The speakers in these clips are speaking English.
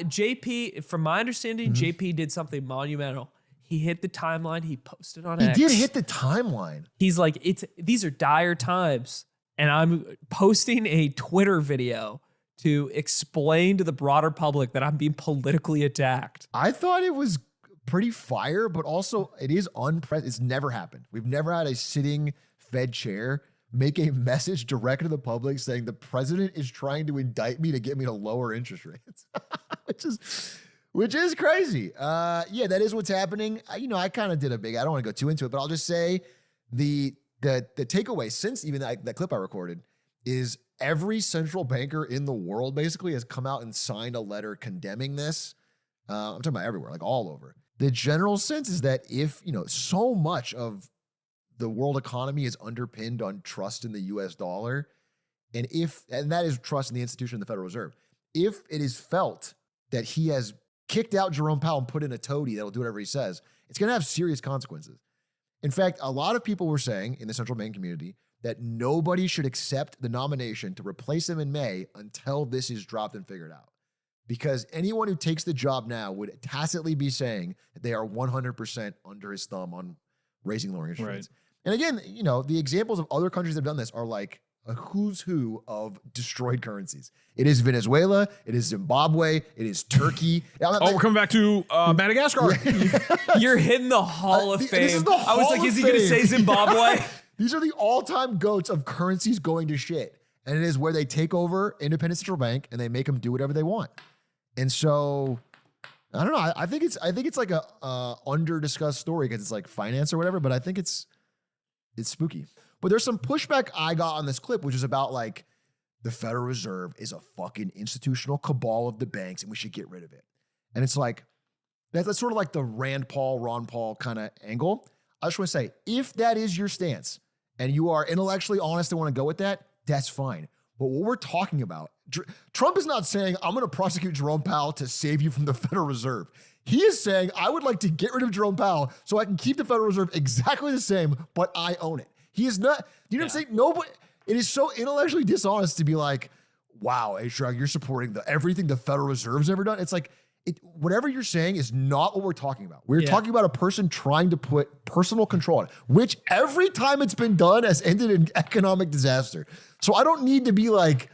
JP, from my understanding, JP did something monumental. He hit the timeline. He posted on X. He did hit the timeline. He's like, these are dire times. And I'm posting a Twitter video to explain to the broader public that I'm being politically attacked. I thought it was pretty fire, but also it is unprecedented. It's never happened. We've never had a sitting Fed chair make a message direct to the public saying the president is trying to indict me to get me to lower interest rates, which is crazy. Yeah, that is what's happening. I kind of did I don't want to go too into it, but I'll just say the takeaway since even that clip I recorded is every central banker in the world basically has come out and signed a letter condemning this. I'm talking about everywhere, like all over. The general sense is that if, so much of the world economy is underpinned on trust in the US dollar, and that is trust in the institution of the Federal Reserve. If it is felt that he has kicked out Jerome Powell and put in a toady that will do whatever he says, it's going to have serious consequences. In fact, a lot of people were saying in the central bank community that nobody should accept the nomination to replace him in May until this is dropped and figured out. Because anyone who takes the job now would tacitly be saying that they are 100% under his thumb on raising lowering interest rates. And again, the examples of other countries that have done this are like a who's who of destroyed currencies. It is Venezuela. It is Zimbabwe. It is Turkey. We're coming back to Madagascar. You're hitting the Hall of Fame. This is the I was Hall like, of is he going to say Fame? Zimbabwe? These are the all-time goats of currencies going to shit. And it is where they take over independent central bank and they make them do whatever they want. And so, I don't know. I think it's like a under-discussed story because it's like finance or whatever, but I think it's spooky. But there's some pushback I got on this clip, which is about like the Federal Reserve is a fucking institutional cabal of the banks and we should get rid of it. And it's like, that's sort of like the Rand Paul, Ron Paul kind of angle. I just want to say, if that is your stance and you are intellectually honest and want to go with that, that's fine. But what we're talking about, Trump is not saying, I'm going to prosecute Jerome Powell to save you from the Federal Reserve. He is saying, I would like to get rid of Jerome Powell so I can keep the Federal Reserve exactly the same, but I own it. He is not, you know what I'm saying? Nobody, it is so intellectually dishonest to be like, wow, Atrioc, you're supporting everything the Federal Reserve's ever done. It's like, whatever you're saying is not what we're talking about. We're talking about a person trying to put personal control on it, which every time it's been done has ended in economic disaster. So I don't need to be like,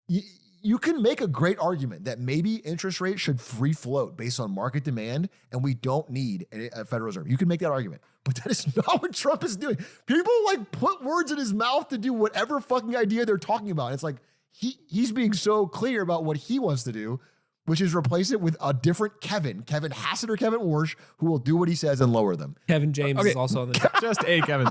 you can make a great argument that maybe interest rates should free float based on market demand and we don't need a Federal Reserve. You can make that argument, but that is not what Trump is doing. People like put words in his mouth to do whatever fucking idea they're talking about. It's like he's being so clear about what he wants to do, which is replace it with a different Kevin Hassett or Kevin Warsh, who will do what he says and lower them. Kevin James is also on the Just a Kevin.